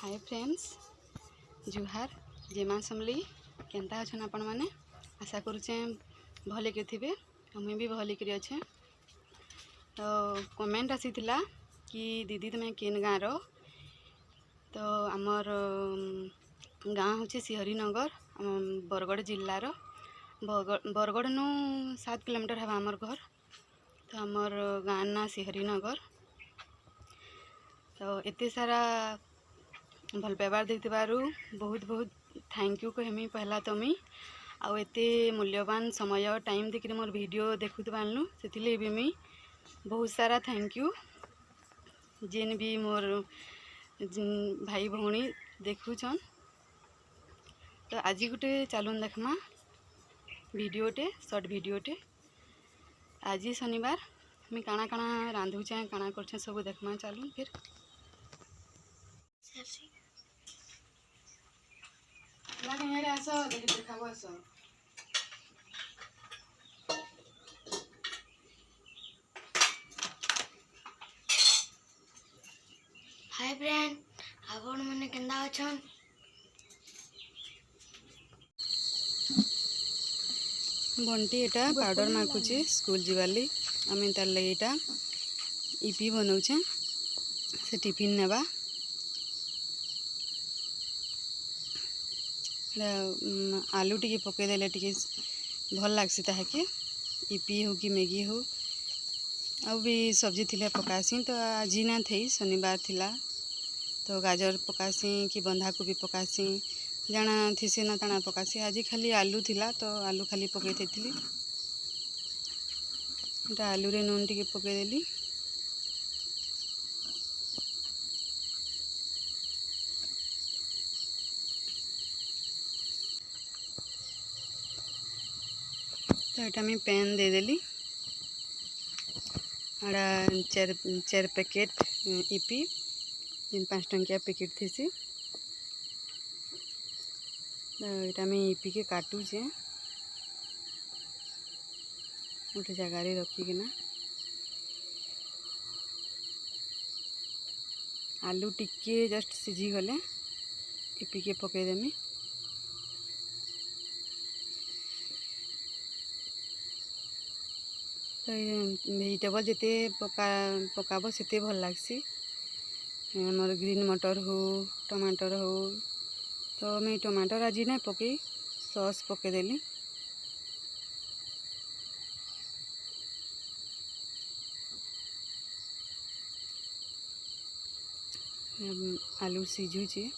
Hi friends जुहार जेमा समली केनता अच्छन आपण मैंने आशा करुचे भले के थे मुझे भी भले कर अच्छे। तो कमेंट आसी कि दीदी तुम्हें केन गाँव रो तो आमर गाँ हूँ सिहरीनगर बरगढ़ जिलार बरगढ़ नु 7 किलोमीटर है आमर घर। तो आमर गाँ ना सिहरीनगर। तो एते सारा भल व्यवहार देती बहुत बहुत थैंक यू कहमी पहला तो मुई आउ एते मूल्यवान समय टाइम देखिए मोर वीडियो देखुनु से भी मुई बहुत सारा थैंक यू। जेन भी मोर भाई भौणी देखुछन। तो आज गोटे चलून देखमा वीडियोटे शॉर्ट वीडियोटे। आज शनिवार मुई काना काना रांधुचे काना करछे सब देखमा चलून फिर। हाय फ्रेंड आपण मैंने केंदा अछन। बंटी एटा पाउडर माखुचे स्कूल जीवाली आम तार लगे एटा इपी बनाऊे से टिफिन नेबा। आलू टी पकईदे टी भल लगसी ताके इपी हो कि मैगी हो आउ भी सब्जी थिले पकासी। तो आज ना थी शनिवार थिला तो गाजर पकासी कि बंधाकोबी पकासी जाना थीसी ना ताना पकासी। आज खाली आलू थिला तो आलू खाली पकई थी आलू रे नून टी पकईदेली। तो यहाँ मैं पैन देदेली आड़ा चार पैकेट इपी जिन 5 टंकिया पैकेट थी। तो यहाँ मैं इपी के काटुचे गोटे जगार रखिकिना। आलू टिके जस्ट सीझी गले इपी के पकईदेमी। तो वेजिटेबल जिते पकाब से भल लगसी। मोर ग्रीन मटर हो टमाटर हो तो मैं टमाटर आज ना पकई सॉस पकईदेली। आलू सीझुचे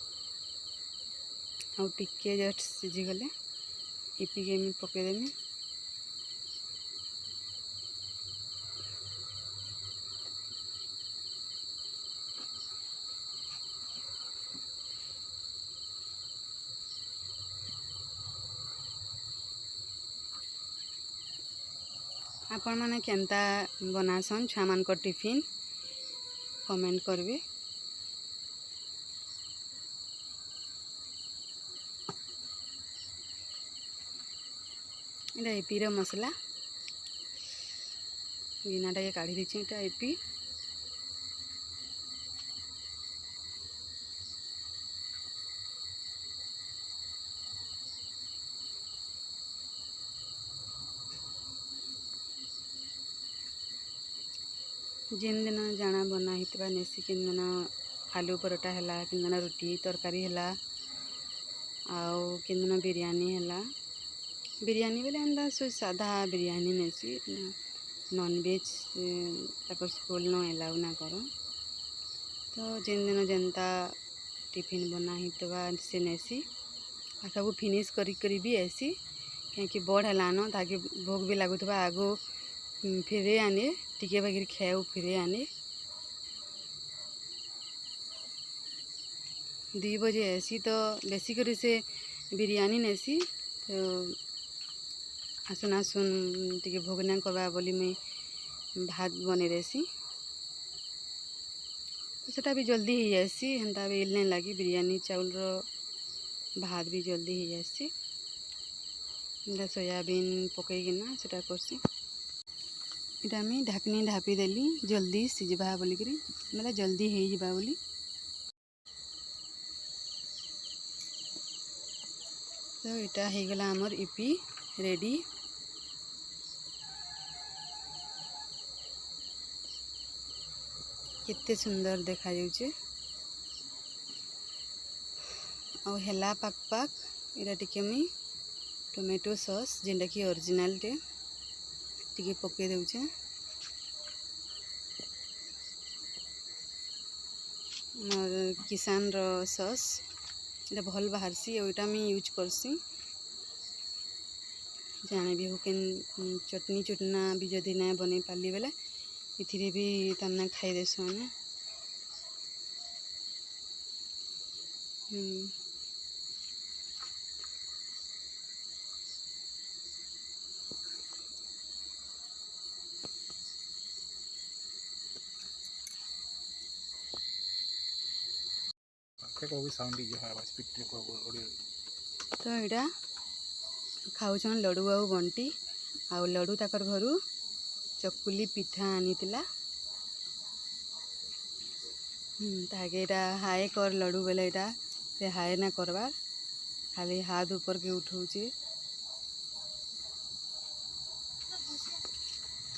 आउ टिके जस्ट सीझी गले इपी के मैं पकईदेमी। आपण माने केनता बनासन छुआ मान को टिफिन कमेंट करबे। इटा एपी रो मसला गिनाटा के काढ़ी दीची। इटा एपी जिन दिन जाना बना हितबा नेसी किन दिन आलू परोटा है किन दिन रोटी तरकारी है आउ किन दिन बिरयानी है। बिरयानी बेले एंदा साधा बिरयानी नेसी नॉनवेज तापर स्कूल न एलाउ ना कर। तो जिन दिन जनता टिफिन बना हितबा से नेसी आ सब फिनिश करी भी ऐसी कहीं बड़ है ताकि भोग भी लगुवा आगो फिरे आने टिके बागिर खाऊ फिरे आने 2 बजे ऐसी। तो बेसी करी से बिरयानी नेसी तो आसुन आसुन टिके भोग ना करवा बोली मुई भात बने देसी। तो सेटा भी जल्दी ही जासी हेन्ता भी नहीं लगी बिरयानी चाउल रो भात भी जल्दी ही जासी। सोयाबीन पकईकिना सेटा करसी। इटा मैं ढाकनी ढापी देली जल्दी सीझा बोलिकी मतलब जल्दी हो जावा बोली। तो यहाँ हो गला आमर इपी रेडी। केते सुंदर देखा जाउछे और हेला पाक पाक। इरा टिके मी टोमेटो सॉस जेंटा कि ओरिजिनल टे टिके पके देउछे और किसान रो सॉस इटा भल बाहरसी और इटा मी यूज करसी। जाने भी हो केन चटनी चुटना भी जदि ना बने पाली बेले इथिरे भी तमना खाई देसु ने। तो इटा खाऊन लड्डू आउ बंटी आउ लड्डू ताकर घरू चकुली पिठा आनीला ताके इटा हाय कर लड्डू बेले इटा से हाय ना करबार खाली हाथ ऊपर के उठाऊचे।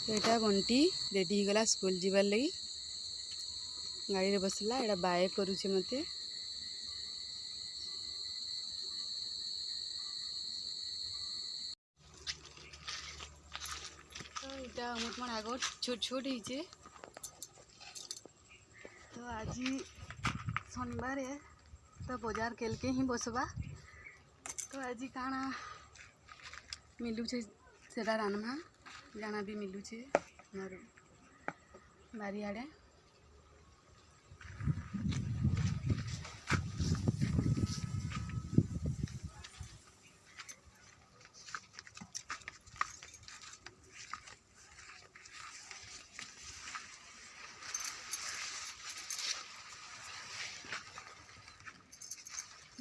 तो इटा बंटी रेडी गला स्कूल जीवार लगी गाड़ी रे बसला इटा बाय करूचे मते। तो इटा मोट मन आगो छोट छोट होइचे। तो आज शनिवार है तो बाजार केल के ही बसबा। तो आज काना मिलूचे सेटा रान्मा जाना भी मिलूचे मोर बारियाड़े।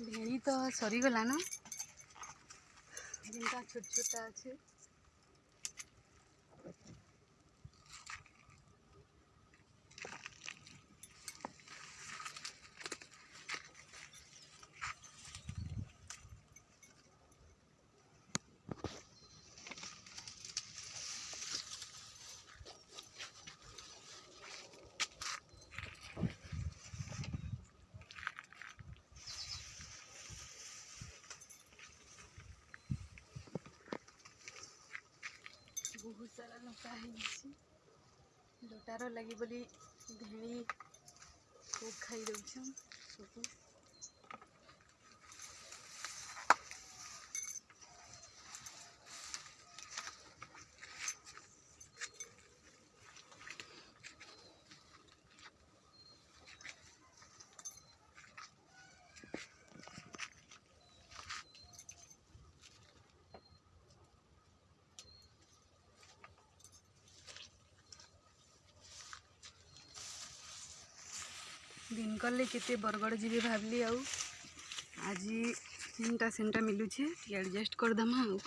भेड़ी तो सरीगला न जिनका छोट छोटा अच्छे। बहुत सारा लता है लतार लगी बोली भेड़ी खूब खाई दौछन सबको। दिन कले केते बरगड़ जीवे भावली आउ आज सेंटा सेंटा मिलूचे एडजस्ट करदमा आउ।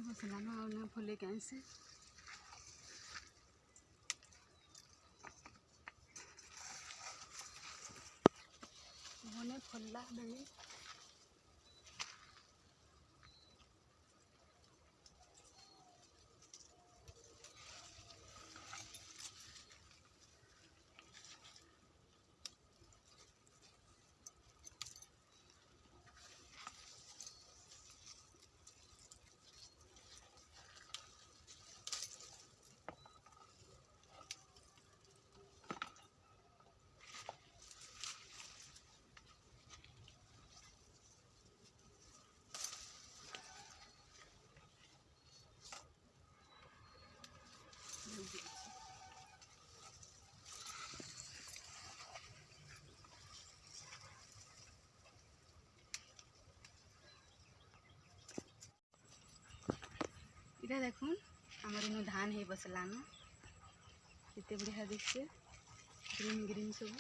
बसलाना और ना फुले कैसे फुल्ला बेली इधर देखून आमर इन धान है बसलान केते बढ़िया दिखছে ग्रीन ग्रीन सब।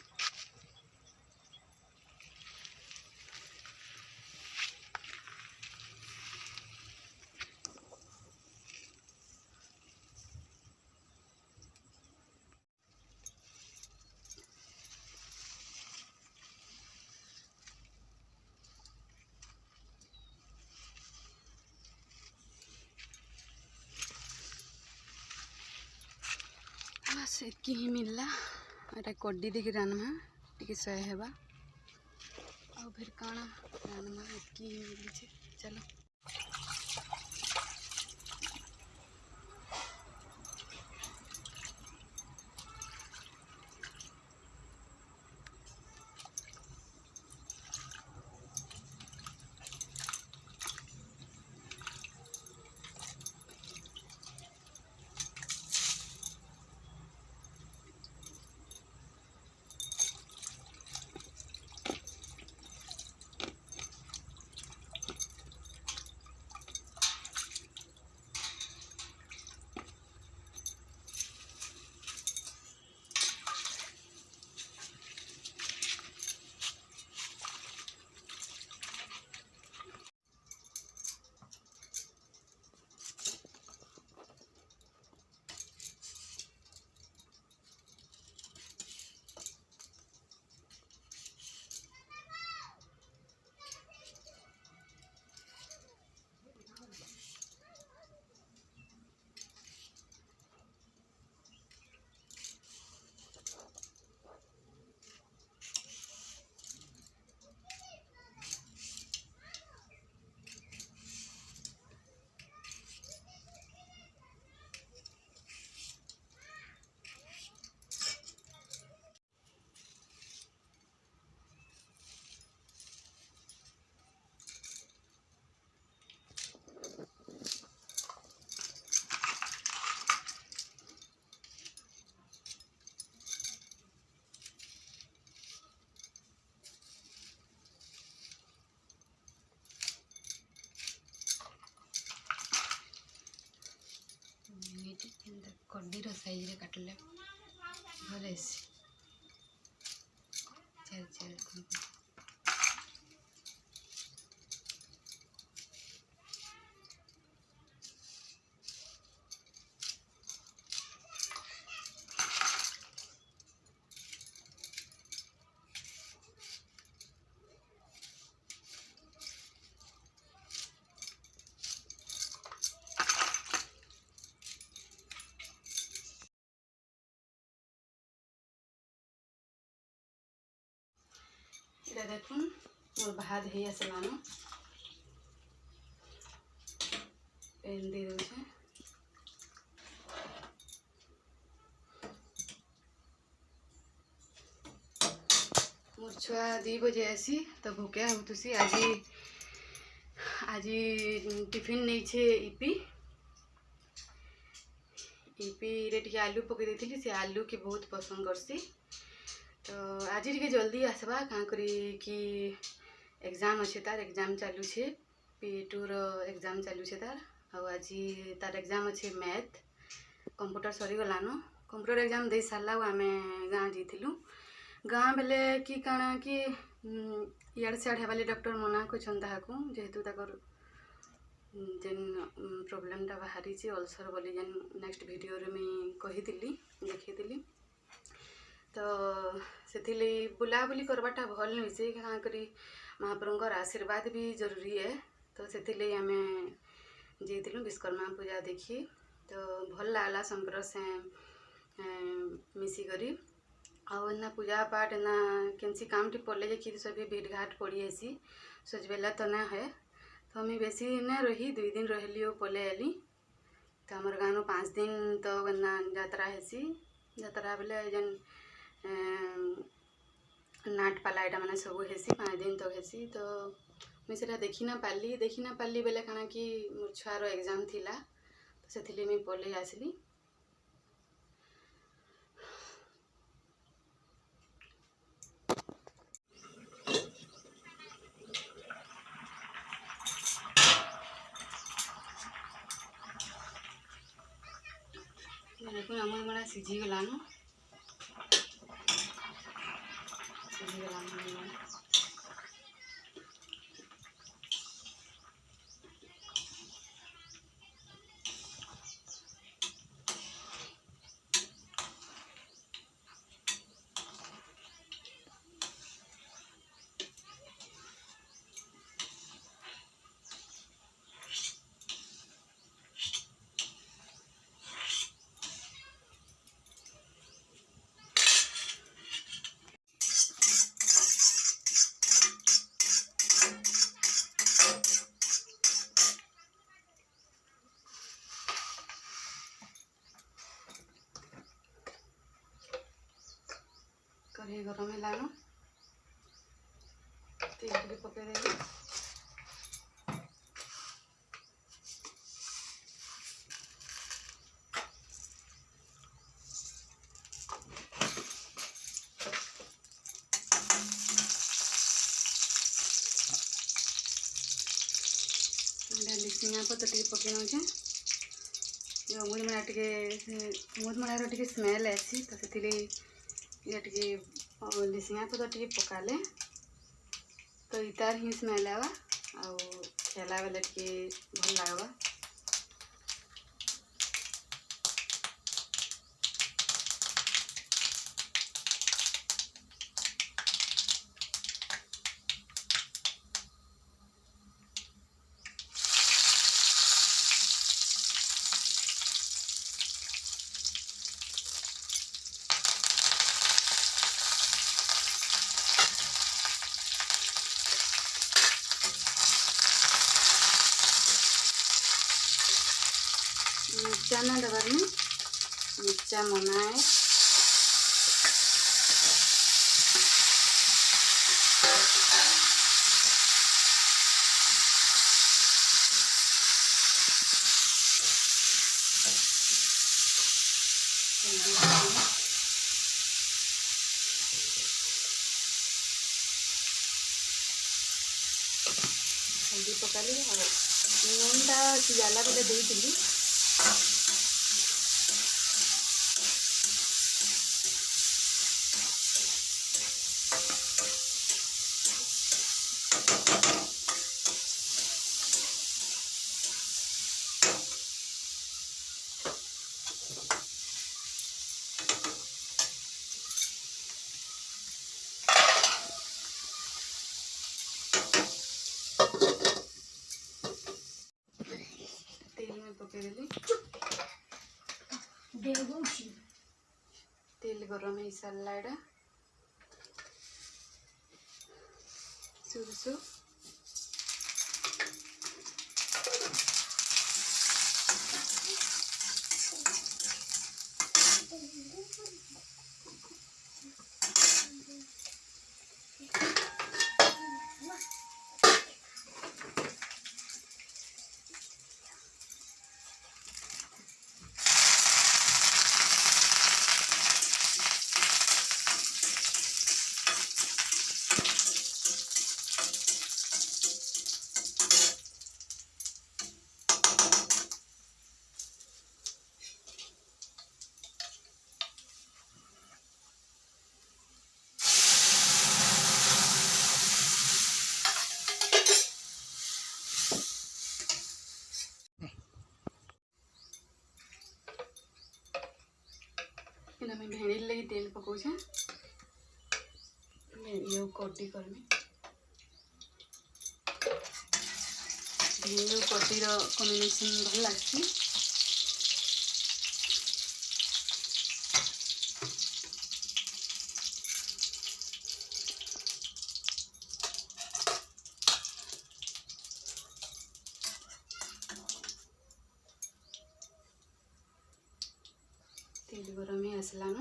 बस इतकी ही मिलला। एटा कड्डी देखि रानमा टिके सह हेबा आ फिर काना रानमा इतकी ही मिली छे। चलो कड्डीर साइज रे काटले भल आसी चार चार इधर देखुन मोर भात हे आसलानो पेन दे दो छे। मोर छुआ 2 बजे आसी तो भूखे होतुसी। आज टिफिन नहीं छे इपी रे टिके आलू पकई देथिली। से आलू के बहुत पसंद करसी तो आज टिके जल्दी आसबा काँ करी कि एग्जाम अच्छे तार एग्जाम चालू छे P2 रो एग्जाम चालू छे तार आज तार एग्जाम अच्छे मैथ कंप्यूटर सरी गलानो। कंप्यूटर एग्जाम दे सारा आमे गाँ जाइलु। गाँ बेले कि काଣା कि इयाड़ सियाड़ हेबाली डॉक्टर मना करछन ताहाकू जेहेतु ताकर जेन प्रोब्लेमटा बाहरी अल्सर बोली जेन नेक्स्ट वीडियो रे मुई कहिदिली देखिदिली। तो से बुलाबुली करवाटा भल नुई से क्या करी महाप्रभुंकर आशीर्वाद भी जरूरी है। तो से आम जाइलु विश्वकर्मा पूजा देखी तो भल लागला संपर से मिसिकरी आना पूजा पाठ ना केनसी काम टी पड़े जे कि सभी भीड़ घाट पड़ी आसी सजबेला तो ना है। तो हमें बेसी ना रही 2 दिन रहली पले आली। तो हमार गाँव 5 दिन तो गन्ना यात्रा हेसी। यात्रा बेले जेन नाट पाला एटा माने सब हेसी 5 दिन तक हेसी। तो मुझे सेटा देखी ना पाली बेले काना कि मोर छुआर एग्जाम थिला तो से मुझे पले आसली। देखो अमूल मला सिझीगलान कढ़ी गरम है तेल टे पकईदेवी लिसिंगा पत्र टे पकई नौचे अमूल मला टे अमूल मलार टे स्मेल आसी तो से टे लिसिंगा पत्र टे पकाले तो इतार ही स्मेल आवा आउ खेला बेले टे भल लगवा। मिर्चा ना डबर में मिर्चा मना है हल्दी पकाली और नूनटा सिझाला बेले देती तेल में पकईदेली तेल गरम हो सारा एटा सुरसु भेड़ी लगी तेल पकाऊे भेड़ी कटी करमी भेड़ी कटीर कम्बिनेसन भल लगी तेल गरम ही आसलान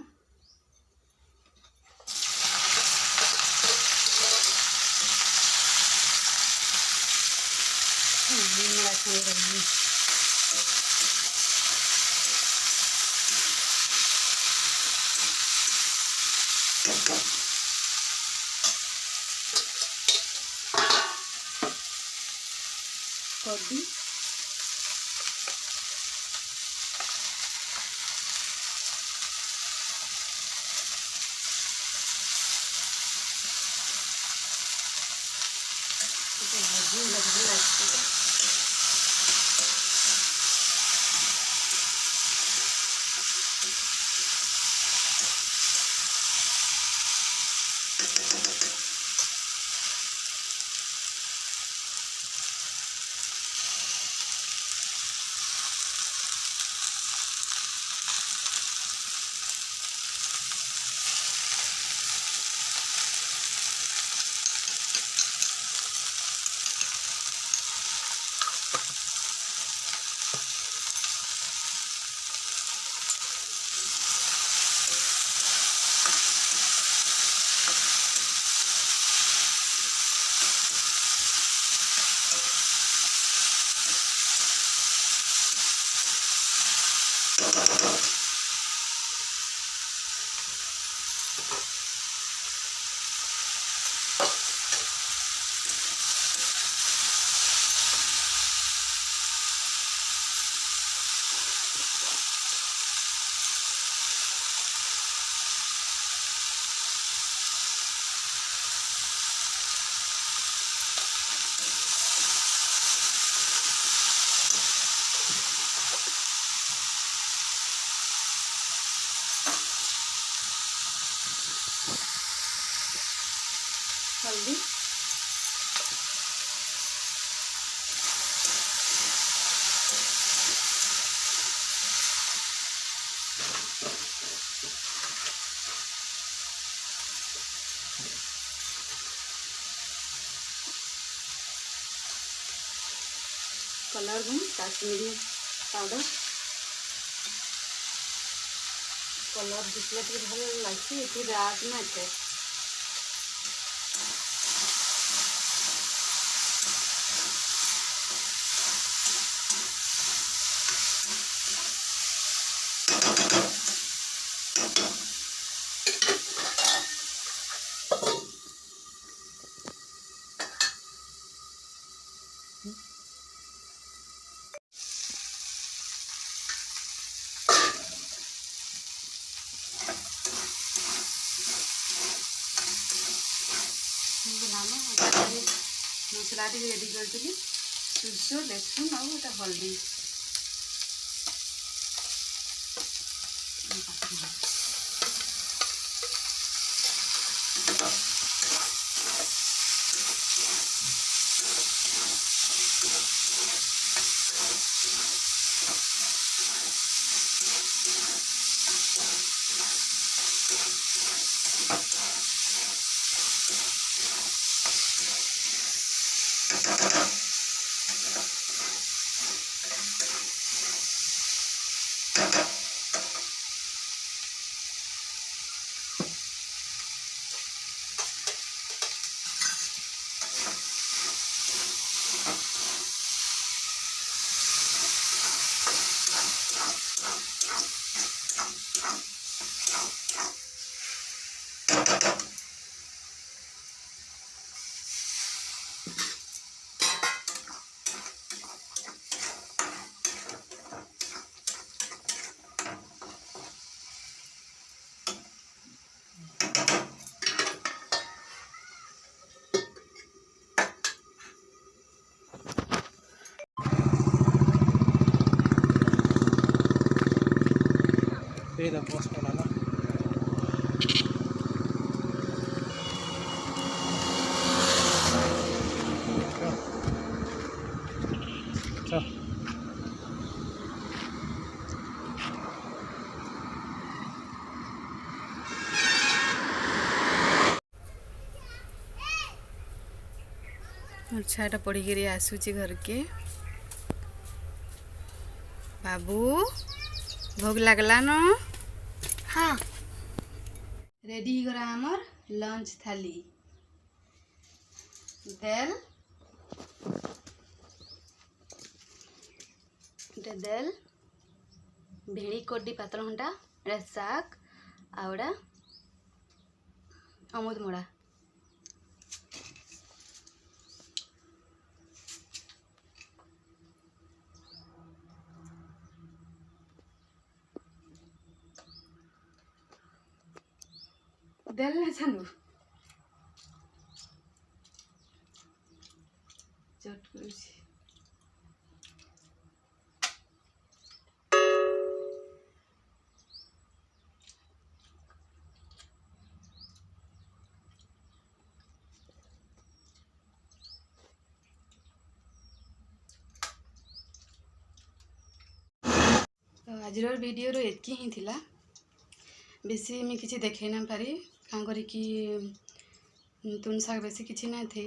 कड्डी हल्दी, कलर दूँ काश्मीरी पाउडर, कलर दिखले भल लगे ये रात में अच्छे मसला टी रेडी करी सोरष लसुन और गोटे हल्दी Beda bos mana Ciao. छाटा पढ़ी आसूची घर के बाबू भोग लगला न हाँ रेडी करा हमर लंच थाली देल देल भेड़ी कोडी पातल घंटा एटा शाग आउड़ा अमृत मोड़ा देल ना जानू चट करूची तो आजर वीडियो एतकी ही थिला बेसी मैं किसी देखे ना पारी कहाँ करी कि तुन शाग बेसी किसी ना थी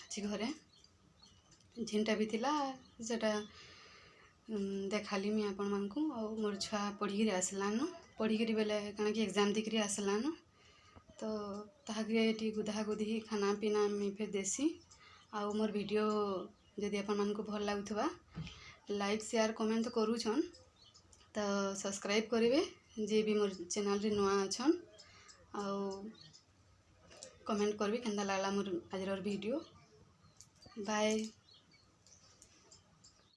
आज घरे झीनटा भी थिला सेटा देखाली मुझे आपण मानकु और मोर छुआ पढ़ी आसलान पढ़ी बेले कण कि एग्जाम देकर आसलान तो ताकि गुधा गुधी खाना पीना मुझे फिर देसी आ मोर वीडियो जदि आपण मानकु भल लगुवा लाइक शेयर कमेंट करूछन तो सब्सक्राइब करेंगे जे भी मोर चैनल रे नुआ अछन आउ कमेंट करबे केंदा लागला मोर आज वीडियो बाय।